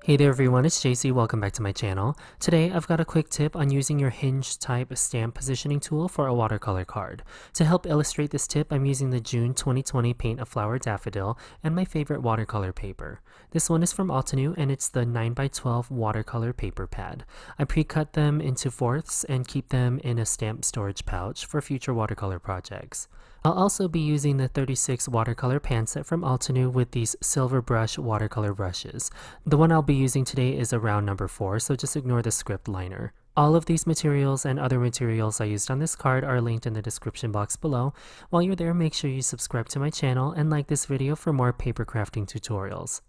Hey there everyone, it's JC. Welcome back to my channel. Today I've got a quick tip on using your hinge type stamp positioning tool for a watercolor card. To help illustrate this tip, I'm using the June 2020 Paint a Flower Daffodil and my favorite watercolor paper. This one is from Altenew and it's the 9x12 watercolor paper pad. I pre-cut them into fourths and keep them in a stamp storage pouch for future watercolor projects. I'll also be using the 36 watercolor pan set from Altenew with these silver brush watercolor brushes. The one I'll be using today is a round number 4, so just ignore the script liner. All of these materials and other materials I used on this card are linked in the description box below. While you're there, make sure you subscribe to my channel and like this video for more paper crafting tutorials.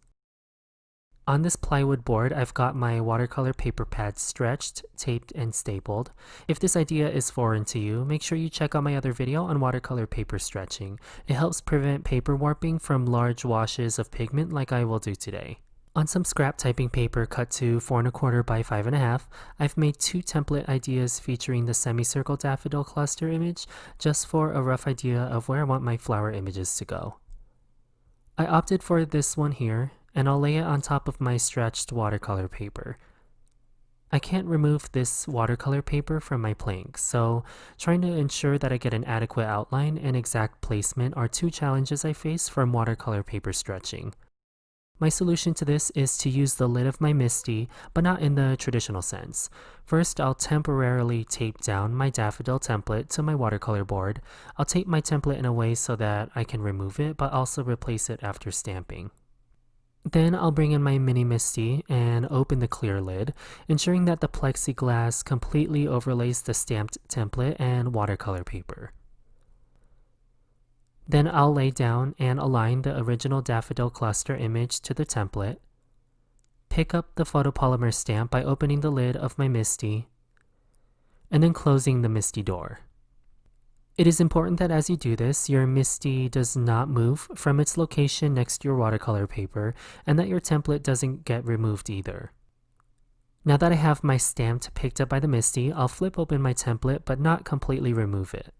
On this plywood board, I've got my watercolor paper pads stretched, taped, and stapled. If this idea is foreign to you, make sure you check out my other video on watercolor paper stretching. It helps prevent paper warping from large washes of pigment like I will do today. On some scrap typing paper cut to 4 1/4 by 5 1/2, I've made 2 template ideas featuring the semicircle daffodil cluster image, just for a rough idea of where I want my flower images to go. I opted for this one here, and I'll lay it on top of my stretched watercolor paper. I can't remove this watercolor paper from my plank, so trying to ensure that I get an adequate outline and exact placement are 2 challenges I face from watercolor paper stretching. My solution to this is to use the lid of my MISTI, but not in the traditional sense. First, I'll temporarily tape down my daffodil template to my watercolor board. I'll tape my template in a way so that I can remove it, but also replace it after stamping. Then I'll bring in my mini MISTI and open the clear lid, ensuring that the plexiglass completely overlays the stamped template and watercolor paper. Then I'll lay down and align the original daffodil cluster image to the template, pick up the photopolymer stamp by opening the lid of my MISTI, and then closing the MISTI door. It is important that as you do this, your MISTI does not move from its location next to your watercolor paper, and that your template doesn't get removed either. Now that I have my stamp picked up by the MISTI, I'll flip open my template but not completely remove it.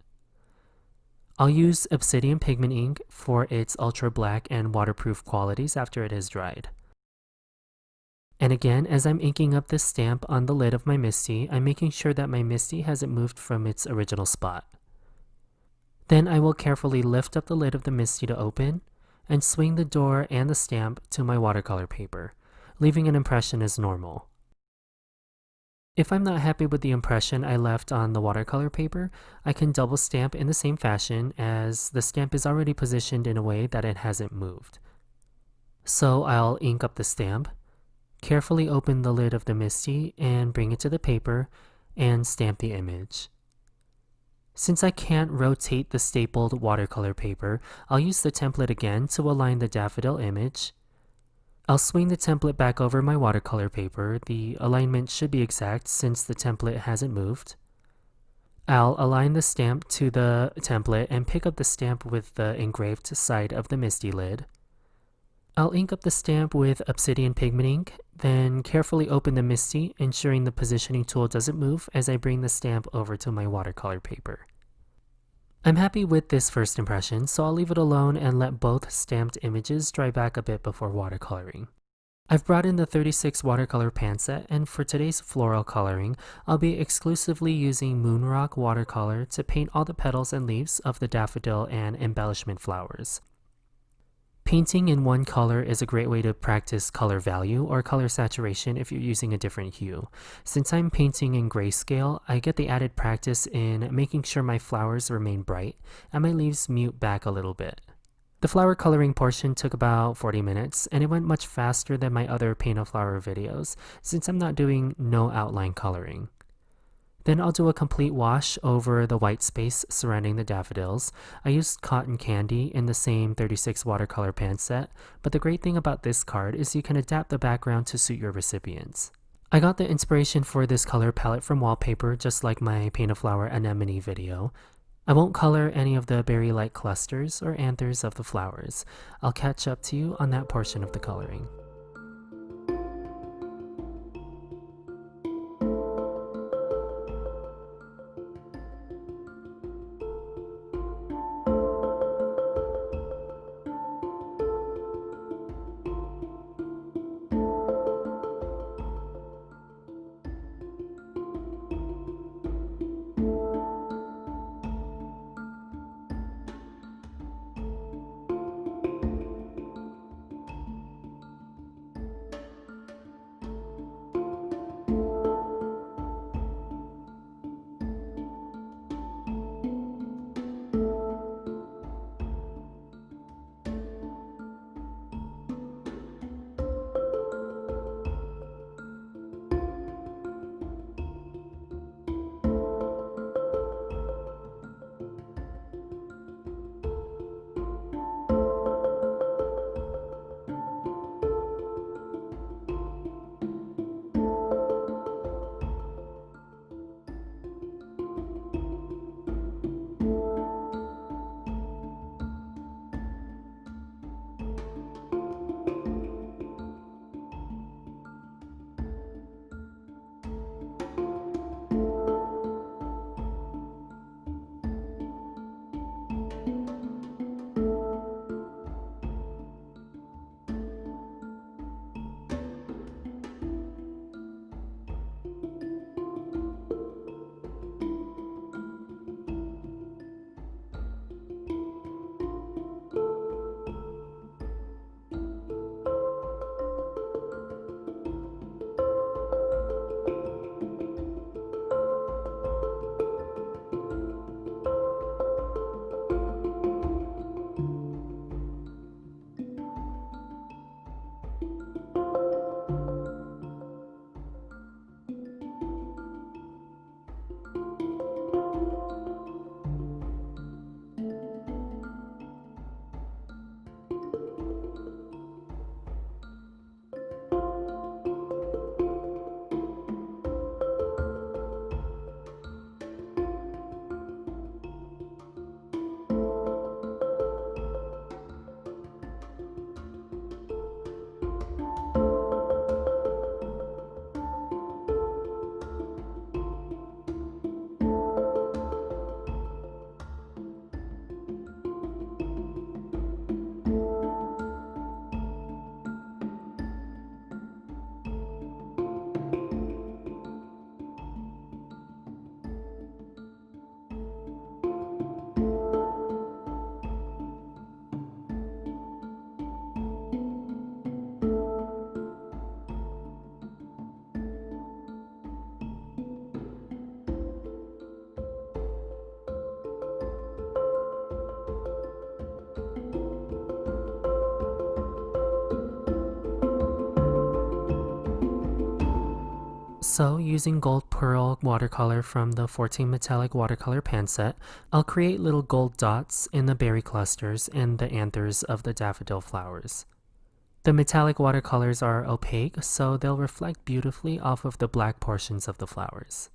I'll use Obsidian pigment ink for its ultra black and waterproof qualities after it has dried. And again, as I'm inking up this stamp on the lid of my MISTI, I'm making sure that my MISTI hasn't moved from its original spot. Then I will carefully lift up the lid of the MISTI to open, and swing the door and the stamp to my watercolor paper, leaving an impression as normal. If I'm not happy with the impression I left on the watercolor paper, I can double stamp in the same fashion, as the stamp is already positioned in a way that it hasn't moved. So I'll ink up the stamp, carefully open the lid of the MISTI and bring it to the paper, and stamp the image. Since I can't rotate the stapled watercolor paper, I'll use the template again to align the daffodil image. I'll swing the template back over my watercolor paper. The alignment should be exact since the template hasn't moved. I'll align the stamp to the template and pick up the stamp with the engraved side of the MISTI lid. I'll ink up the stamp with Obsidian pigment ink, then carefully open the MISTI, ensuring the positioning tool doesn't move as I bring the stamp over to my watercolor paper. I'm happy with this first impression, so I'll leave it alone and let both stamped images dry back a bit before watercoloring. I've brought in the 36 watercolor pan set, and for today's floral coloring, I'll be exclusively using Moonrock watercolor to paint all the petals and leaves of the daffodil and embellishment flowers. Painting in one color is a great way to practice color value or color saturation if you're using a different hue. Since I'm painting in grayscale, I get the added practice in making sure my flowers remain bright and my leaves mute back a little bit. The flower coloring portion took about 40 minutes, and it went much faster than my other paint a flower videos since I'm not doing no outline coloring. Then I'll do a complete wash over the white space surrounding the daffodils. I used cotton candy in the same 36 watercolor pan set, but the great thing about this card is you can adapt the background to suit your recipients. I got the inspiration for this color palette from Wallpaper, just like my Paint a Flower anemone video. I won't color any of the berry-like clusters or anthers of the flowers. I'll catch up to you on that portion of the coloring. So, using gold pearl watercolor from the 14 metallic watercolor pan set, I'll create little gold dots in the berry clusters and the anthers of the daffodil flowers. The metallic watercolors are opaque, so they'll reflect beautifully off of the black portions of the flowers.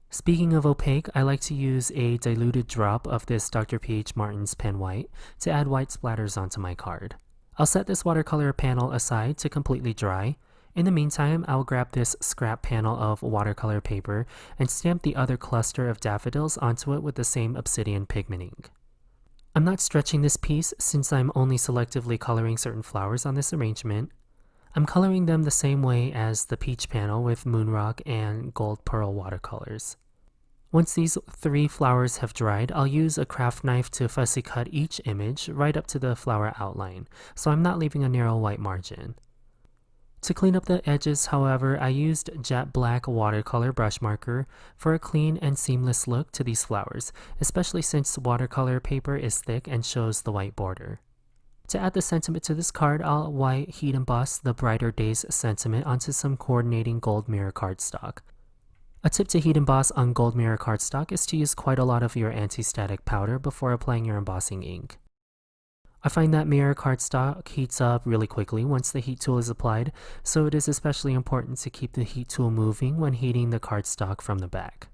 Speaking of opaque, I like to use a diluted drop of this Dr. P.H. Martin's pen white to add white splatters onto my card. I'll set this watercolor panel aside to completely dry. In the meantime, I'll grab this scrap panel of watercolor paper and stamp the other cluster of daffodils onto it with the same Obsidian pigment ink. I'm not stretching this piece since I'm only selectively coloring certain flowers on this arrangement. I'm coloring them the same way as the peach panel with moonrock and gold pearl watercolors. Once these 3 flowers have dried, I'll use a craft knife to fussy cut each image right up to the flower outline, so I'm not leaving a narrow white margin. To clean up the edges, however, I used jet black watercolor brush marker for a clean and seamless look to these flowers, especially since watercolor paper is thick and shows the white border. To add the sentiment to this card, I'll white heat emboss the Brighter Days sentiment onto some coordinating gold mirror cardstock. A tip to heat emboss on gold mirror cardstock is to use quite a lot of your anti-static powder before applying your embossing ink. I find that mirror cardstock heats up really quickly once the heat tool is applied, so it is especially important to keep the heat tool moving when heating the cardstock from the back.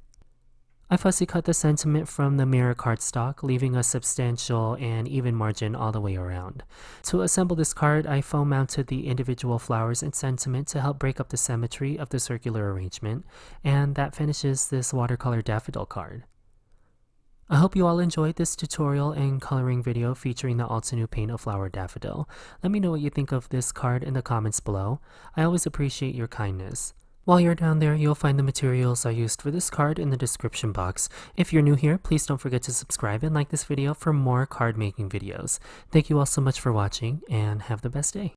I fussy cut the sentiment from the mirror cardstock, leaving a substantial and even margin all the way around. To assemble this card, I foam mounted the individual flowers and sentiment to help break up the symmetry of the circular arrangement, and that finishes this watercolor daffodil card. I hope you all enjoyed this tutorial and coloring video featuring the Altenew Paint a Flower Daffodil. Let me know what you think of this card in the comments below. I always appreciate your kindness. While you're down there, you'll find the materials I used for this card in the description box. If you're new here, please don't forget to subscribe and like this video for more card making videos. Thank you all so much for watching, and have the best day.